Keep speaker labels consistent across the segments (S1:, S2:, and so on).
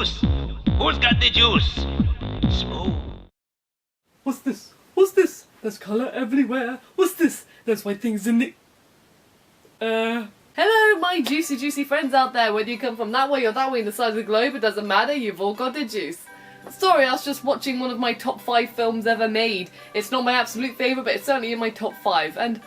S1: juice? Who's got the juice? Smooth.
S2: What's this? What's this? There's colour everywhere. What's this? There's white things in the...
S3: Hello, my juicy friends out there. Whether you come from that way or that way in the side of the globe, it doesn't matter, you've all got the juice. Sorry, I was just watching one of my top 5 films ever made. It's not my absolute favourite, but it's certainly in my top 5. And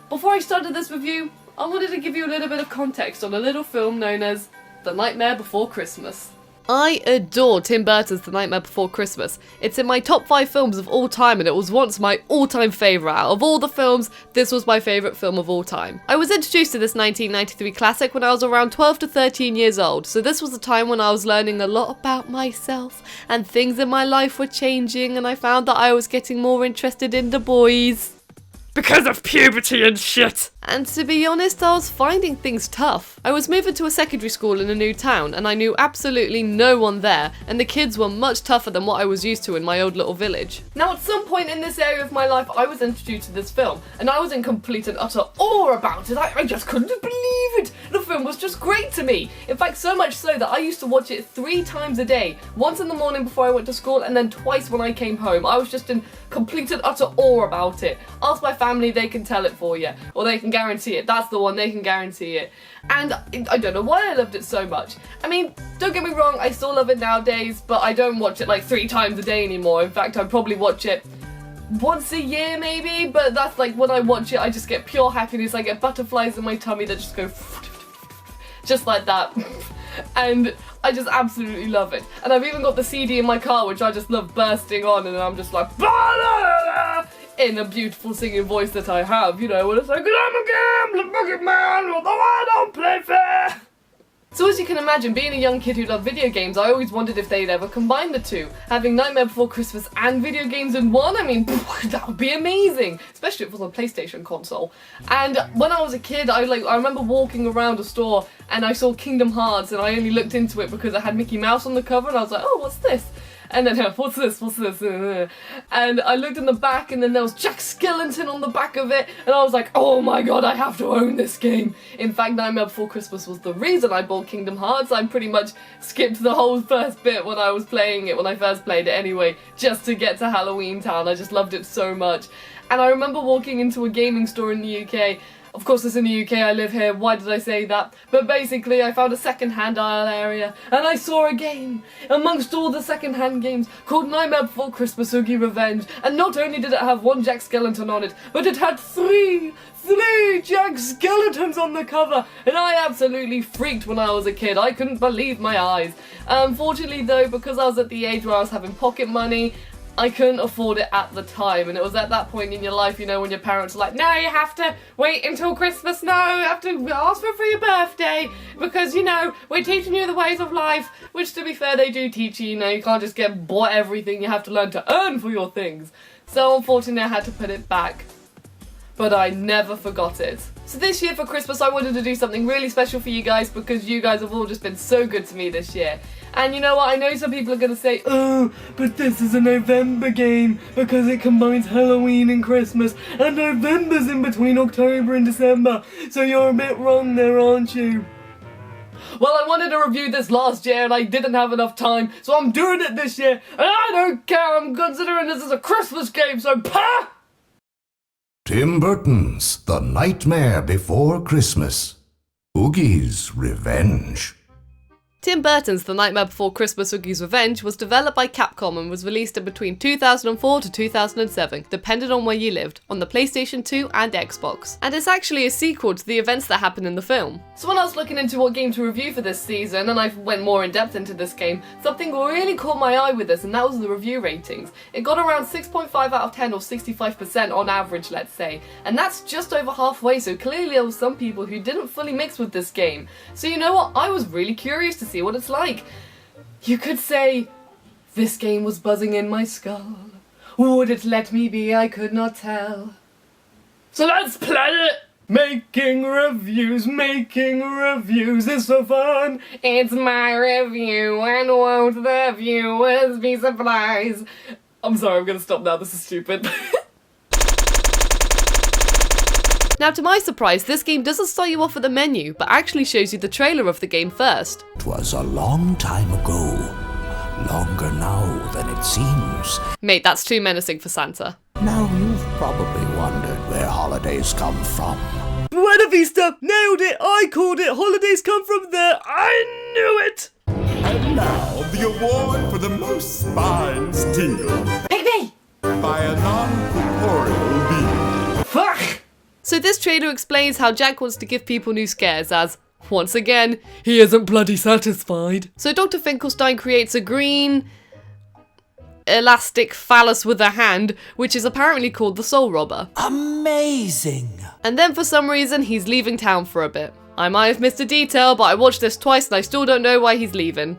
S3: before I started this review, I wanted to give you a little bit of context on a little film known as The Nightmare Before Christmas. I adore Tim Burton's The Nightmare Before Christmas. It's in my top 5 films of all time, and it was once my all-time favourite. Out of all the films, this was my favourite film of all time. I was introduced to this 1993 classic when I was around 12 to 13 years old, so this was a time when I was learning a lot about myself, and things in my life were changing, and I found that I was getting more interested in the boys. Because of puberty and shit! And to be honest, I was finding things tough. I was moving to a secondary school in a new town, and I knew absolutely no one there, and the kids were much tougher than what I was used to in my old little village. Now, at some point in this area of my life, I was introduced to this film, and I was in complete and utter awe about it. I just couldn't believe it! The film was just great to me! In fact, so much so that I used to watch it 3 times a day. Once in the morning before I went to school, and then twice when I came home. I was just in complete and utter awe about it. Ask my family, they can tell it for you. Or they can guarantee it. That's the one, they can guarantee it. And I don't know why I loved it so much. I mean, don't get me wrong, I still love it nowadays, but I don't watch it like 3 times a day anymore. In fact, I probably watch it once a year maybe, but that's like when I watch it, I just get pure happiness. I get butterflies in my tummy that just go just like that. And I just absolutely love it. And I've even got the CD in my car, which I just love bursting on, and I'm just like in a beautiful singing voice that I have, you know, when it's like, I'm a gambling bucket man, although I don't play fair. So as you can imagine, being a young kid who loved video games, I always wondered if they'd ever combine the two. Having Nightmare Before Christmas and video games in one, I mean, that would be amazing! Especially if it was on a PlayStation console. And when I was a kid, I remember walking around a store and I saw Kingdom Hearts, and I only looked into it because it had Mickey Mouse on the cover, and I was like, oh, what's this? And then, what's this? And I looked in the back, and then there was Jack Skellington on the back of it, and I was like, oh my god, I have to own this game. In fact, Nightmare Before Christmas was the reason I bought Kingdom Hearts. I pretty much skipped the whole first bit when I was playing it, when I first played it anyway, just to get to Halloween Town. I just loved it so much. And I remember walking into a gaming store in the UK. Of course it's in the UK, I live here, why did I say that? But basically I found a second-hand aisle area, and I saw a game amongst all the second-hand games called Nightmare Before Christmas Oogie Revenge. And not only did it have 1 Jack Skellington on it, but it had 3 Jack Skeletons on the cover, and I absolutely freaked when I was a kid. I couldn't believe my eyes. Unfortunately though, because I was at the age where I was having pocket money, I couldn't afford it at the time, and it was at that point in your life, you know, when your parents are like, no, you have to wait until Christmas, no, you have to ask for your birthday, because, you know, we're teaching you the ways of life, which, to be fair, they do teach you, you know, you can't just get bought everything, you have to learn to earn for your things. So, unfortunately, I had to put it back. But I never forgot it. So this year for Christmas, I wanted to do something really special for you guys, because you guys have all just been so good to me this year. And you know what, I know some people are going to say, oh, but this is a November game because it combines Halloween and Christmas, and November's in between October and December, so you're a bit wrong there, aren't you? Well, I wanted to review this last year and I didn't have enough time, so I'm doing it this year, and I don't care, I'm considering this as a Christmas game, so pah!
S4: Tim Burton's The Nightmare Before Christmas. Oogie's Revenge.
S3: Tim Burton's The Nightmare Before Christmas Oogie's Revenge was developed by Capcom and was released in between 2004 to 2007, depending on where you lived, on the PlayStation 2 and Xbox. And it's actually a sequel to the events that happen in the film. So when I was looking into what game to review for this season, and I went more in depth into this game, something really caught my eye with this, and that was the review ratings. It got around 6.5 out of 10 or 65% on average, let's say. And that's just over halfway, so clearly there were some people who didn't fully mix with this game. So you know what, I was really curious to see what it's like. You could say, this game was buzzing in my skull. Would it let me be? I could not tell. So let's play it! Making reviews is so fun. It's my review, and won't the viewers be surprised? I'm sorry, I'm gonna stop now, this is stupid. Now, to my surprise, this game doesn't start you off at the menu, but actually shows you the trailer of the game first.
S4: It was a long time ago, longer now than it seems.
S3: Mate, that's too menacing for Santa.
S4: Now you've probably wondered where holidays come from.
S2: Buena Vista! Nailed it! I called it! Holidays come from there! I knew it!
S5: And now, the award for the most spine-stinging.
S3: Pick me!
S5: By a non-corporeal being.
S3: Fuck! So this trailer explains how Jack wants to give people new scares as, once again,
S2: He isn't bloody satisfied.
S3: so Dr. Finkelstein creates a green elastic phallus with a hand, which is apparently called the Soul Robber.
S6: Amazing!
S3: And then for some reason, he's leaving town for a bit. I might have missed a detail, but I watched this twice and I still don't know why he's leaving.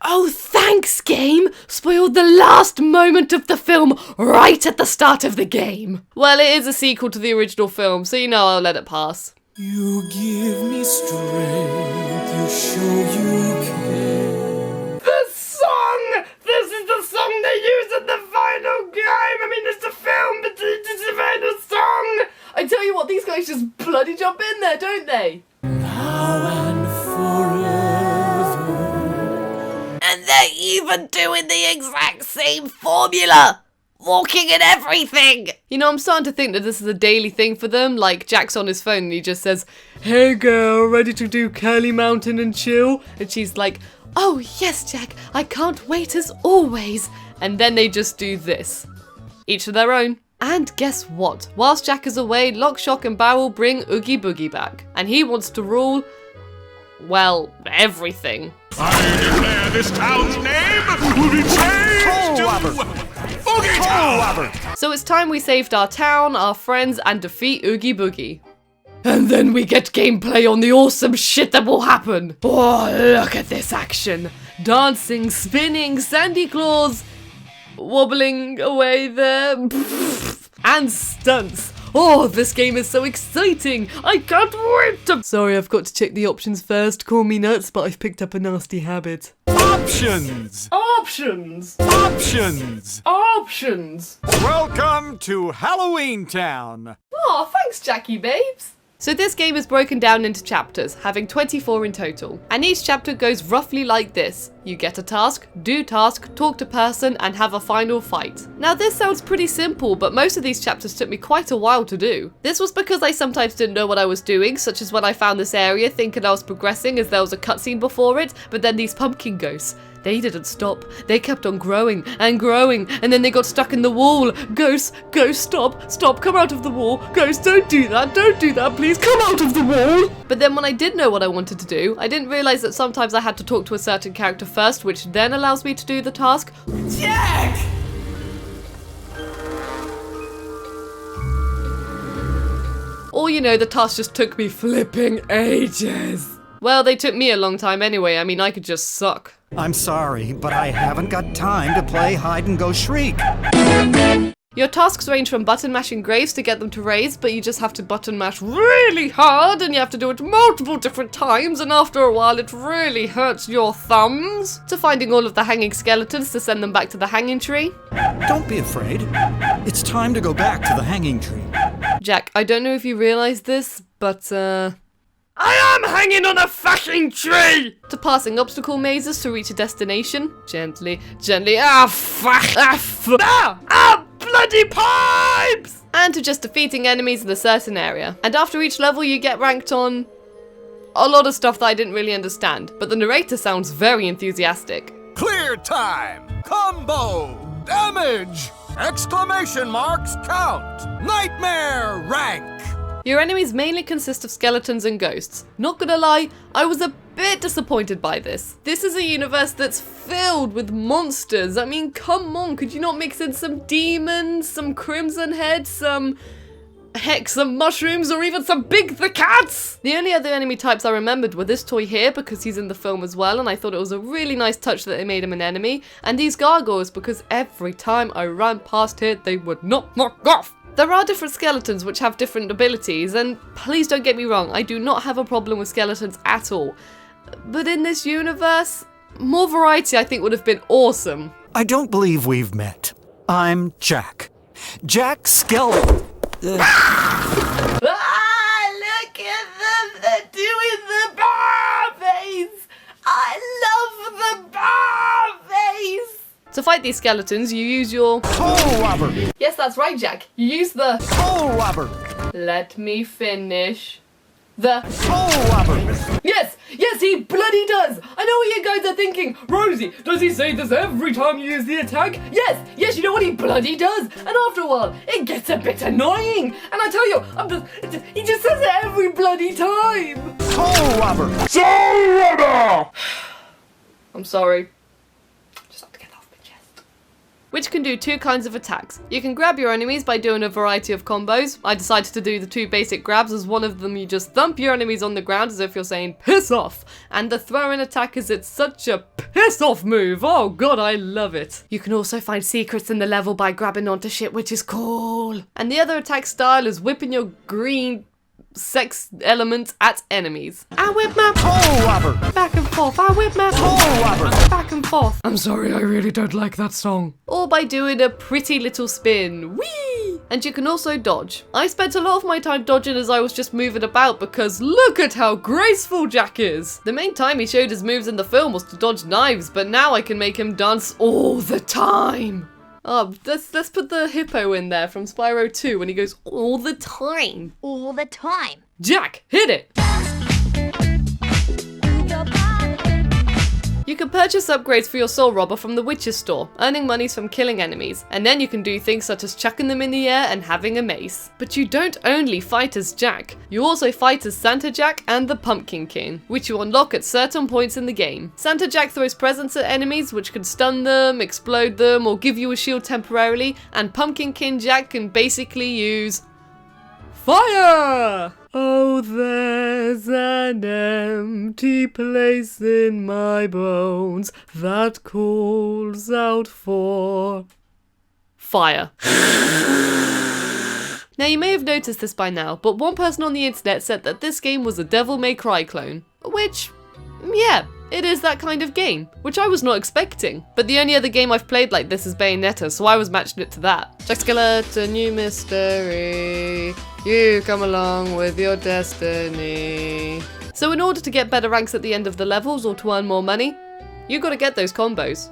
S3: Oh, thanks, game! Spoiled the last moment of the film right at the start of the game. Well, it is a sequel to the original film, so you know I'll let it pass.
S6: You give me strength, you show you care.
S2: The song! This is the song they use in the final game! I mean, it's the film, but it's the final song!
S3: I tell you what, these guys just bloody jump in there, don't they?
S6: Now and forever.
S3: And they're even doing the exact same formula! Walking and everything! You know, I'm starting to think that this is a daily thing for them. Like, Jack's on his phone and he just says,
S2: Hey girl, ready to do Curly Mountain and chill?
S3: and she's like, oh yes, Jack, I can't wait as always. And then they just do this. Each of their own. And guess what? Whilst Jack is away, Lock, Shock and Barrel bring Oogie Boogie back. And he wants to rule, well, everything.
S1: I declare this town's name will be changed to Oogie Town!
S3: So it's time we saved our town, our friends, and defeat Oogie Boogie. And then we get gameplay on the awesome shit that will happen. Oh, look at this action. Dancing, spinning, Sandy Claus, wobbling away there, and stunts. Oh, this game is so exciting. I can't wait to... Sorry, I've got to check the options first. Call me nuts, but I've picked up a nasty habit.
S5: Options!
S2: Options!
S5: Options!
S2: Options!
S5: Welcome to Halloween Town!
S3: Oh, thanks, Jackie babes. So this game is broken down into chapters, having 24 in total. And each chapter goes roughly like this. You get a task, do task, talk to person, and have a final fight. Now this sounds pretty simple, but most of these chapters took me quite a while to do. This was because I sometimes didn't know what I was doing, such as when I found this area thinking I was progressing as there was a cutscene before it, but then these pumpkin ghosts, they didn't stop. They kept on growing, and then they got stuck in the wall. Ghosts, stop, come out of the wall. Ghosts, don't do that, please, come out of the wall. But then when I did know what I wanted to do, I didn't realise that sometimes I had to talk to a certain character first, which then allows me to do the task.
S6: Jack!
S3: Or, you know, the task just took me flipping ages. Well, they took me a long time anyway. I mean, I could just suck.
S6: I'm sorry, but I haven't got time to play hide and go shriek.
S3: Your tasks range from button mashing graves to get them to raise, but you just have to button mash really hard and you have to do it multiple different times, and after a while it really hurts your thumbs, to finding all of the hanging skeletons to send them back to the hanging tree.
S6: Don't be afraid. It's time to go back to the hanging tree.
S3: Jack, I don't know if you realise this, but I am hanging on a fucking tree! To passing obstacle mazes to reach a destination. Gently, bloody pipes! And to just defeating enemies in a certain area. And after each level you get ranked on a lot of stuff that I didn't really understand, but the narrator sounds very enthusiastic.
S5: Clear time! Combo! Damage! Exclamation marks count! Nightmare rank!
S3: Your enemies mainly consist of skeletons and ghosts. Not gonna lie, I was a bit disappointed by this. This is a universe that's filled with monsters. I mean, come on, could you not mix in some demons, some crimson heads, some mushrooms, or even some Big the Cats? The only other enemy types I remembered were this toy here, because he's in the film as well, and I thought it was a really nice touch that they made him an enemy, and these gargoyles, because every time I ran past here, they would not knock off. There are different skeletons which have different abilities, and please don't get me wrong, I do not have a problem with skeletons at all. But in this universe, more variety I think would have been awesome.
S6: I don't believe we've met. I'm Jack. Jack Skeleton.
S3: Ah, look at them, they're doing the bar face! I To fight these skeletons, you use your...
S6: Toe rubber!
S3: Yes, that's right, Jack. You use the...
S6: Toe rubber!
S3: Let me finish. The...
S6: Toe rubber!
S3: Yes, he bloody does. I know what you guys are thinking. Rosie, does he say this every time you use the attack? Yes, you know what he bloody does. And after a while, it gets a bit annoying. And I tell you, he just says it every bloody time.
S6: Toe rubber!
S3: I'm sorry. Just have to get off my chest. Which can do two kinds of attacks. You can grab your enemies by doing a variety of combos. I decided to do the two basic grabs. As one of them, you just thump your enemies on the ground as if you're saying piss off. And the throw-in attack is it's such a piss off move. Oh god, I love it. You can also find secrets in the level by grabbing onto shit, which is cool. And the other attack style is whipping your green sex element at enemies. I whip my
S6: Toe rubber!
S3: back and forth. I whip my
S6: Toe rubber!
S3: back and forth. I'm sorry, I really don't like that song. Or by doing a pretty little spin. Whee! And you can also dodge. I spent a lot of my time dodging as I was just moving about because look at how graceful Jack is. The main time he showed his moves in the film was to dodge knives, but now I can make him dance all the time. Oh, let's put the hippo in there from Spyro 2 when he goes all the time.
S7: All the time.
S3: Jack, hit it! You can purchase upgrades for your Soul Robber from the Witch's store, earning monies from killing enemies, and then you can do things such as chucking them in the air and having a mace. But you don't only fight as Jack, you also fight as Santa Jack and the Pumpkin King, which you unlock at certain points in the game. Santa Jack throws presents at enemies which can stun them, explode them, or give you a shield temporarily, and Pumpkin King Jack can basically use fire! Oh, there's an empty place in my bones that calls out for fire. Now, you may have noticed this by now, but one person on the internet said that this game was a Devil May Cry clone. Which, yeah, it is that kind of game, which I was not expecting. But the only other game I've played like this is Bayonetta, so I was matching it to that. Jack Skeleton, new mystery. You come along with your destiny. So in order to get better ranks at the end of the levels or to earn more money, you gotta get those combos.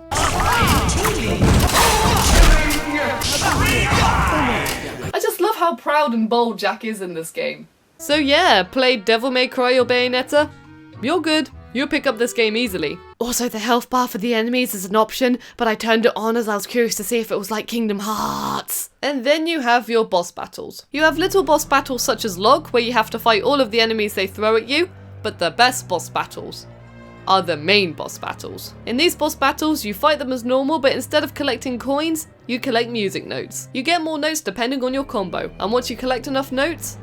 S3: I just love how proud and bold Jack is in this game. So yeah, play Devil May Cry or Bayonetta, you're good. You'll pick up this game easily. Also, the health bar for the enemies is an option, but I turned it on as I was curious to see if it was like Kingdom Hearts. And then you have your boss battles. You have little boss battles such as Log, where you have to fight all of the enemies they throw at you, but the best boss battles are the main boss battles. In these boss battles, you fight them as normal, but instead of collecting coins, you collect music notes. You get more notes depending on your combo, and once you collect enough notes,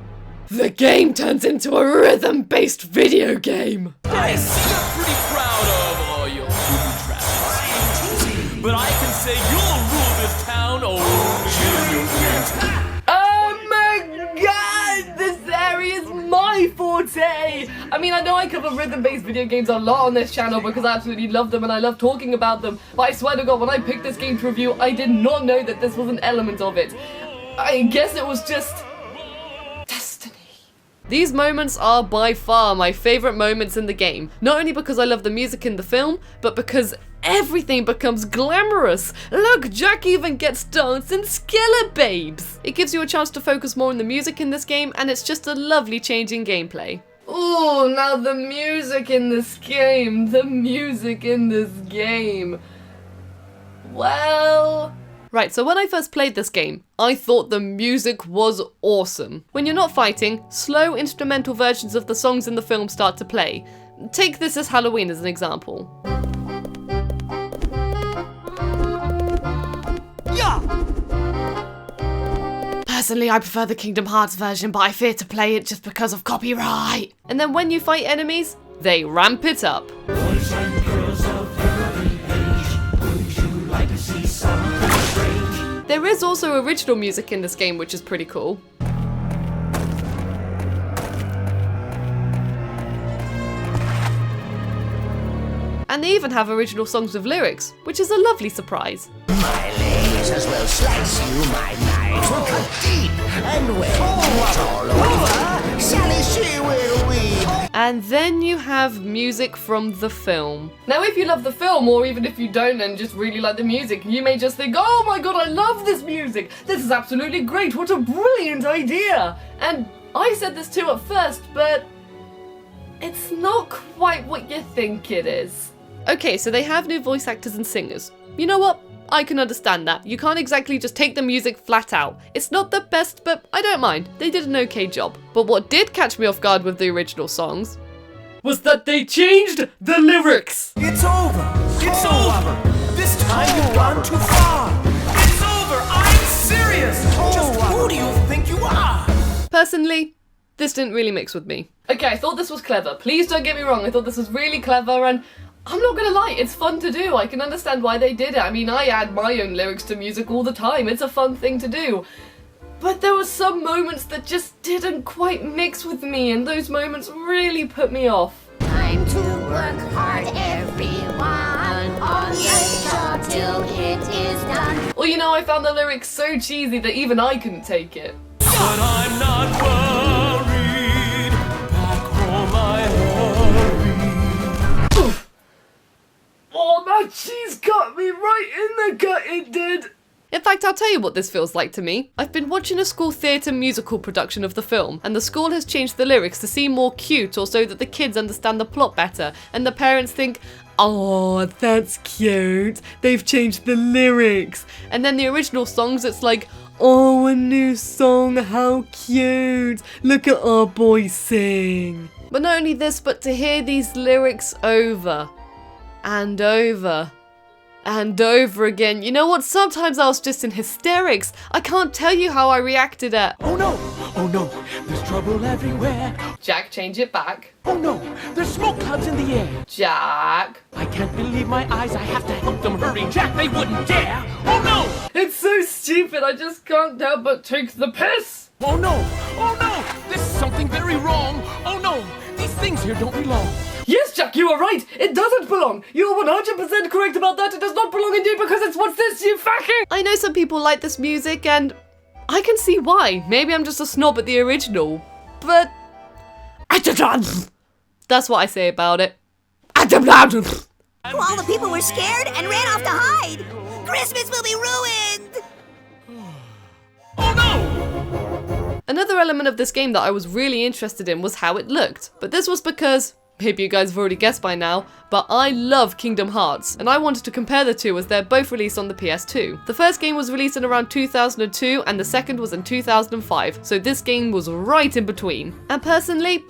S3: the game turns into a rhythm-based video game.
S8: I see you're pretty proud of all your booby traps. But I can say you'll rule this town
S3: Oh my god! This area is my forte! I mean, I know I cover rhythm-based video games a lot on this channel because I absolutely love them and I love talking about them. But I swear to god, when I picked this game to review, I did not know that this was an element of it. I guess it was just destiny. These moments are by far my favourite moments in the game, not only because I love the music in the film, but because everything becomes glamorous. Look, Jack even gets dancing skeleton babes. It gives you a chance to focus more on the music in this game, and it's just a lovely change in gameplay. Ooh, now the music in this game, Well... Right, so when I first played this game, I thought the music was awesome. When you're not fighting, slow instrumental versions of the songs in the film start to play. Take This Is Halloween as an example.
S6: Yeah!
S3: Personally, I prefer the Kingdom Hearts version, but I fear to play it just because of copyright. And then when you fight enemies, they ramp it up.
S9: Boys and girls of every age, would you like to see something strange?
S3: There is also original music in this game, which is pretty cool. And they even have original songs with lyrics, which is a lovely surprise.
S4: My lasers will slice you, my knives will cut deep, and when it's all over, Sally, she will weep.
S3: And then you have music from the film. Now if you love the film, or even if you don't and just really like the music, you may just think, oh my god, I love this music! This is absolutely great, what a brilliant idea! And I said this too at first, but it's not quite what you think it is. Okay, so they have new voice actors and singers. You know what? I can understand that. You can't exactly just take the music flat out. It's not the best, but I don't mind. They did an okay job. But what did catch me off guard with the original songs was that they changed the lyrics.
S7: It's over! It's over! This time you've gone too far! It's over! I'm serious! Just who do you think you are?
S3: Personally, this didn't really mix with me. Okay, I thought this was clever. Please don't get me wrong. I thought this was really clever, and I'm not gonna lie, it's fun to do. I can understand why they did it. I mean, I add my own lyrics to music all the time. It's a fun thing to do. But there were some moments that just didn't quite mix with me, and those moments really put me off.
S10: Time to work hard, everyone, on this job till it is done.
S3: Well, you know, I found the lyrics so cheesy that even I couldn't take it.
S8: But I'm not worried. Back home I hurry.
S2: Oof. Oh, that cheese got me right in the gut, it did!
S3: In fact, I'll tell you what this feels like to me. I've been watching a school theatre musical production of the film, and the school has changed the lyrics to seem more cute or so that the kids understand the plot better, and the parents think, oh, that's cute, they've changed the lyrics. And then the original songs, it's like, oh, a new song, how cute, look at our boy sing. But not only this, but to hear these lyrics over and over and over again. You know what? Sometimes I was just in hysterics. I can't tell you how I reacted at.
S7: Oh no! Oh no! There's trouble everywhere!
S3: Jack, change it back.
S7: Oh no! There's smoke clouds in the air!
S3: Jack.
S7: I can't believe my eyes, I have to help them hurry! Jack, they wouldn't dare! Oh no!
S2: It's so stupid, I just can't help but take the piss!
S7: Oh no! Oh no! There's something very wrong! Oh no! These things here don't belong!
S2: Yes, Jack, you are right! It doesn't belong! You're 100% correct about that! It does not belong indeed because it's what's this, you fucking—
S3: I know some people like this music and I can see why. Maybe I'm just a snob at the original, but that's what I say about it.
S10: All the people were scared and ran off to hide. Christmas will be ruined.
S7: Oh no!
S3: Another element of this game that I was really interested in was how it looked, but this was because, maybe you guys have already guessed by now, but I love Kingdom Hearts, and I wanted to compare the two as they're both released on the PS2. The first game was released in around 2002, and the second was in 2005, so this game was right in between. And personally,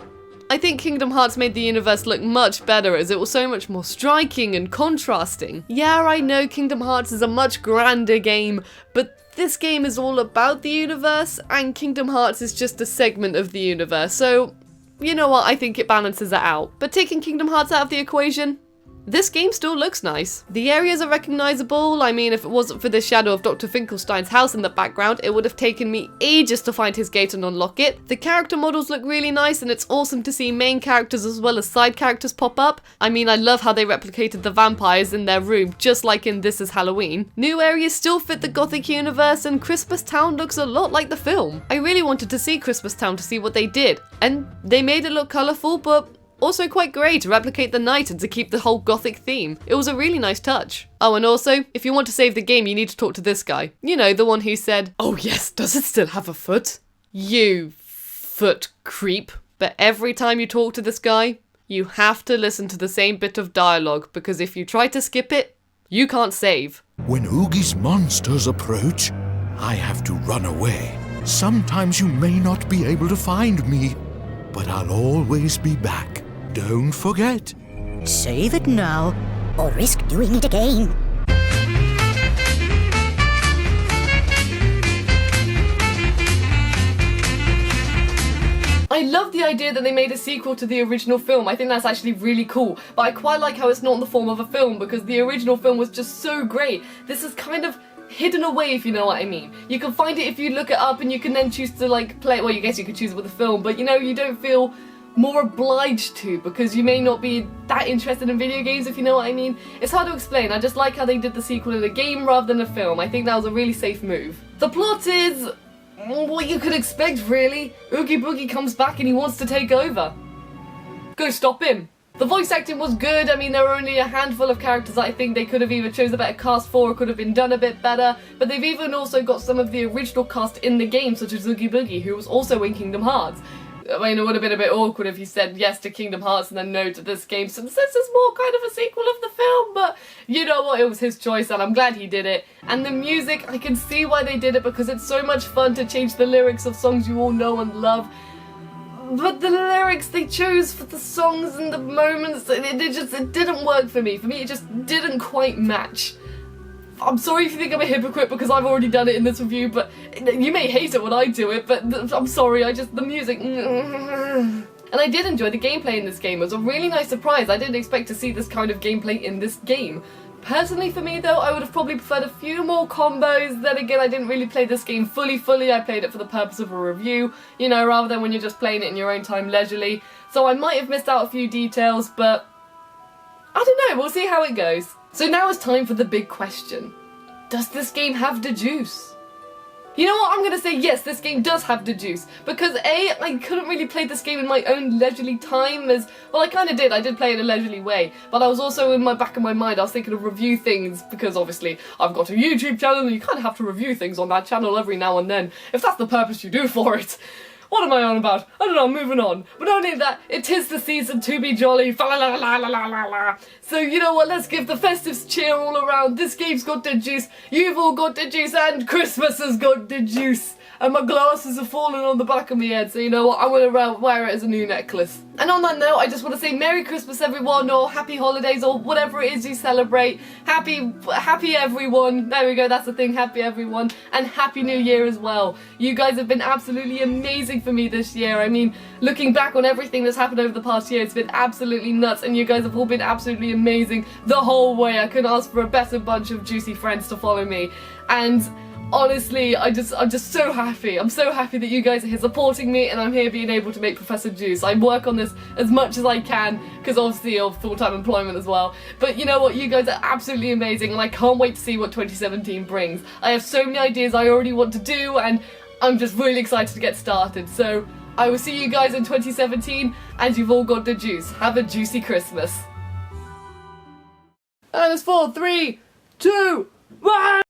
S3: I think Kingdom Hearts made the universe look much better as it was so much more striking and contrasting. Yeah, I know Kingdom Hearts is a much grander game, but this game is all about the universe, and Kingdom Hearts is just a segment of the universe, so you know what, I think it balances it out. But taking Kingdom Hearts out of the equation, this game still looks nice. The areas are recognisable. I mean, if it wasn't for the shadow of Dr. Finkelstein's house in the background, it would have taken me ages to find his gate and unlock it. The character models look really nice, and it's awesome to see main characters as well as side characters pop up. I mean, I love how they replicated the vampires in their room, just like in This Is Halloween. New areas still fit the Gothic universe, and Christmas Town looks a lot like the film. I really wanted to see Christmas Town to see what they did, and they made it look colourful, but also quite grey to replicate the night and to keep the whole gothic theme. It was a really nice touch. Oh, and also, if you want to save the game, you need to talk to this guy. You know, the one who said, oh yes, does it still have a foot? You foot creep. But every time you talk to this guy, you have to listen to the same bit of dialogue, because if you try to skip it, you can't save.
S4: When Oogie's monsters approach, I have to run away. Sometimes you may not be able to find me, but I'll always be back. Don't forget.
S10: Save it now, or risk doing it again.
S3: I love the idea that they made a sequel to the original film. I think that's actually really cool. But I quite like how it's not in the form of a film, because the original film was just so great. This is kind of hidden away, if you know what I mean. You can find it if you look it up, and you can then choose to like play it. Well, I guess you could choose it with the film, but you know, you don't feel more obliged to, because you may not be that interested in video games, if you know what I mean. It's hard to explain. I just like how they did the sequel in a game rather than a film. I think that was a really safe move. The plot is what you could expect, really. Oogie Boogie comes back and he wants to take over. go stop him. The voice acting was good. I mean, there were only a handful of characters that I think they could have either chose a better cast for or could have been done a bit better, but they've even also got some of the original cast in the game, such as Oogie Boogie, who was also in Kingdom Hearts. I mean, it would have been a bit awkward if he said yes to Kingdom Hearts and then no to this game, since this is more kind of a sequel of the film, but you know what, it was his choice and I'm glad he did it. And the music, I can see why they did it, because it's so much fun to change the lyrics of songs you all know and love. But the lyrics they chose for the songs and the moments, it didn't work for me. For me, it just didn't quite match. I'm sorry if you think I'm a hypocrite because I've already done it in this review, but you may hate it when I do it, but I'm sorry, the music... And I did enjoy the gameplay in this game. It was a really nice surprise. I didn't expect to see this kind of gameplay in this game. Personally for me though, I would have probably preferred a few more combos. Then again, I didn't really play this game fully. I played it for the purpose of a review, you know, rather than when you're just playing it in your own time leisurely. So I might have missed out a few details, but I don't know, we'll see how it goes. So now it's time for the big question. Does this game have the juice? You know what, I'm gonna say yes, this game does have the juice, because A, I couldn't really play this game in my own leisurely time as, well I kinda did, I did play it in a leisurely way, but I was also in my back of my mind, I was thinking of review things, because obviously I've got a YouTube channel and you kinda have to review things on that channel every now and then, if that's the purpose you do for it. What am I on about? I don't know, moving on. But not only that, it is the season to be jolly, fa la la la la la la la. So you know what, let's give the festive cheer all around. This game's got the juice, you've all got the juice, and Christmas has got the juice. And my glasses are falling on the back of my head, so you know what, I'm gonna wear it as a new necklace. And on that note, I just want to say Merry Christmas everyone, or Happy Holidays, or whatever it is you celebrate. Happy everyone. There we go, that's the thing, happy everyone. And Happy New Year as well. You guys have been absolutely amazing for me this year. I mean, looking back on everything that's happened over the past year, it's been absolutely nuts, and you guys have all been absolutely amazing the whole way. I couldn't ask for a better bunch of juicy friends to follow me. And honestly, I'm just so happy. I'm so happy that you guys are here supporting me and I'm here being able to make Professor Juice. I work on this as much as I can because obviously of full-time employment as well. But you know what, you guys are absolutely amazing and I can't wait to see what 2017 brings. I have so many ideas I already want to do and I'm just really excited to get started. So I will see you guys in 2017 and you've all got the juice. Have a juicy Christmas. And it's 4, 3, 2, 1!